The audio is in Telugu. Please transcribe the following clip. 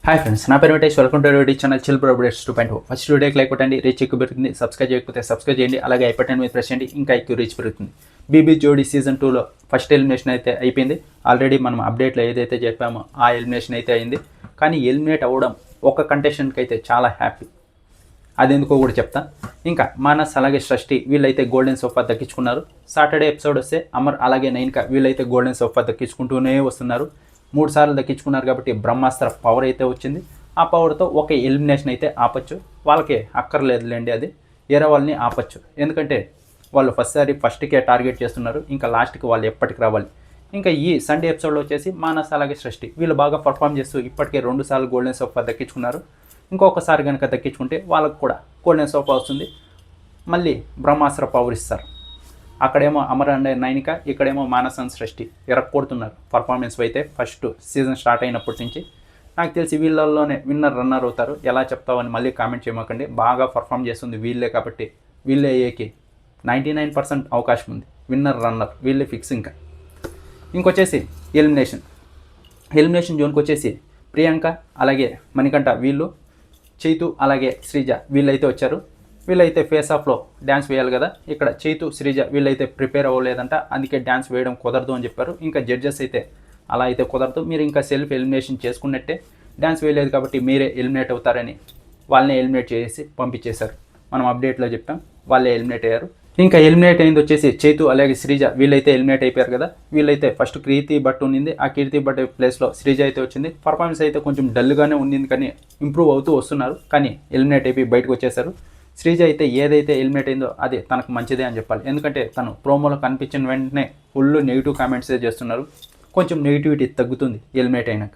హాయ్ ఫ్రెండ్స్, నా పేరు Venkatesh. Welcome to radio channel chill bro updates 2.0. First వీడియోకి లైక్ కొట్టండి, రీచ్ ఎక్కువ పెరుగుతుంది. సబ్స్క్రైబ్ చేయకపోతే సబ్స్క్రైబ్ చేయండి, అలాగే ఐపటన్ మీద ప్రెస్ చేయండి, ఇంకా ఎక్కువ రీచ్ పెరుగుతుంది. బీబీ జోడీ సీజన్ 2లో ఫస్ట్ ఎలిమినేషన్ అయితే అయిపోయింది. ఆల్రెడీ మనం అప్డేట్లో ఏదైతే చెప్పామో ఆ ఎలిమినేషన్ అయితే అయింది. కానీ ఎలిమినేట్ అవ్వడం ఒక కంటెస్టెంట్కి అయితే చాలా హ్యాపీ. అదెందుకో కూడా చెప్తా. ఇంకా మానస్ అలాగే సృష్టి వీళ్ళైతే గోల్డెన్ సోఫా దక్కించుకున్నారు. సాటర్డే ఎపిసోడ్ వస్తే అమర్ అలాగే నైన్కా వీళ్ళైతే గోల్డెన్ సోఫా దక్కించుకుంటూనే వస్తున్నారు. 3 సార్లు దక్కించుకున్నారు కాబట్టి బ్రహ్మాస్త్ర పవర్ అయితే వచ్చింది. ఆ పవర్తో ఒక ఎలిమినేషన్ అయితే ఆపచ్చు. వాళ్ళకి అక్కర్లేదులేండి, అది వేరే వాళ్ళని ఆపచ్చు. ఎందుకంటే వాళ్ళు ఫస్ట్కే టార్గెట్ చేస్తున్నారు. ఇంకా లాస్ట్కి వాళ్ళు ఎప్పటికి రావాలి. ఇంకా ఈ సండే ఎపిసోడ్లో వచ్చేసి మానస్ అలాగే సృష్టి వీళ్ళు బాగా పర్ఫామ్ చేస్తూ ఇప్పటికే 2 సార్లు గోల్డెన్ సోఫా దక్కించుకున్నారు. ఇంకొకసారి కనుక దక్కించుకుంటే వాళ్ళకు కూడా గోల్డెన్ సోఫా వస్తుంది. మళ్ళీ బ్రహ్మాస్త్ర పవర్ ఇస్తారు. అక్కడేమో అమర్ అండ్ నైనిక, ఇక్కడేమో మానస్ అండ్ సృష్టి ఎరక్కొడుతున్నారు. పర్ఫార్మెన్స్ అయితే ఫస్ట్ సీజన్ స్టార్ట్ అయినప్పటి నుంచి నాకు తెలిసి వీళ్ళల్లోనే విన్నర్ రన్నర్ అవుతారు. ఎలా చెప్తావని మళ్ళీ కామెంట్ చేయమాకండి. బాగా పర్ఫామ్ చేస్తుంది వీళ్ళే కాబట్టి వీళ్ళే అయ్యేకి 99% అవకాశం ఉంది. విన్నర్ రన్నర్ వీళ్ళే ఫిక్స్. ఇంకొచ్చేసి ఎలిమినేషన్ జోన్కి వచ్చేసి ప్రియాంక అలాగే మణికంఠ వీళ్ళు, చైతు అలాగే శ్రీజ వీళ్ళైతే వచ్చారు. వీళ్ళైతే ఫేస్ ఆఫ్లో డ్యాన్స్ వేయాలి కదా. ఇక్కడ చైతు శ్రీజ వీళ్ళైతే ప్రిపేర్ అవ్వలేదంట, అందుకే డ్యాన్స్ వేయడం కుదరదు అని చెప్పారు. ఇంకా జడ్జెస్ అయితే అలా అయితే కుదరదు, మీరు ఇంకా సెల్ఫ్ ఎలిమినేషన్ చేసుకున్నట్టే, డ్యాన్స్ వేయలేదు కాబట్టి మీరే ఎలిమినేట్ అవుతారని వాళ్ళని ఎలిమినేట్ చేసి పంపించేశారు. మనం అప్డేట్లో చెప్పాం, వాళ్ళే ఎలిమినేట్ అయ్యారు. ఇంకా ఎలిమినేట్ అయింది వచ్చేసి చైతు అలాగే శ్రీజ వీళ్ళైతే ఎలిమినేట్ అయిపోయారు కదా. వీళ్ళైతే ఫస్ట్ కీర్తి భట్ ఉన్నింది, ఆ కీర్తి భట్ ప్లేస్లో శ్రీజ అయితే వచ్చింది. పర్ఫార్మెన్స్ అయితే కొంచెం డల్గానే ఉండింది, కానీ ఇంప్రూవ్ అవుతూ వస్తున్నారు. కానీ ఎలిమినేట్ అయిపోయి బయటకు వచ్చేసారు. శ్రీజ అయితే ఏదైతే ఎలిమినేట్ అయిందో అది తనకు మంచిదే అని చెప్పాలి. ఎందుకంటే తను ప్రోమోలో కనిపించిన వెంటనే ఫుల్ నెగిటివ్ కామెంట్సే చేస్తున్నారు. కొంచెం నెగిటివిటీ తగ్గుతుంది ఎలిమినేట్ అయినాక.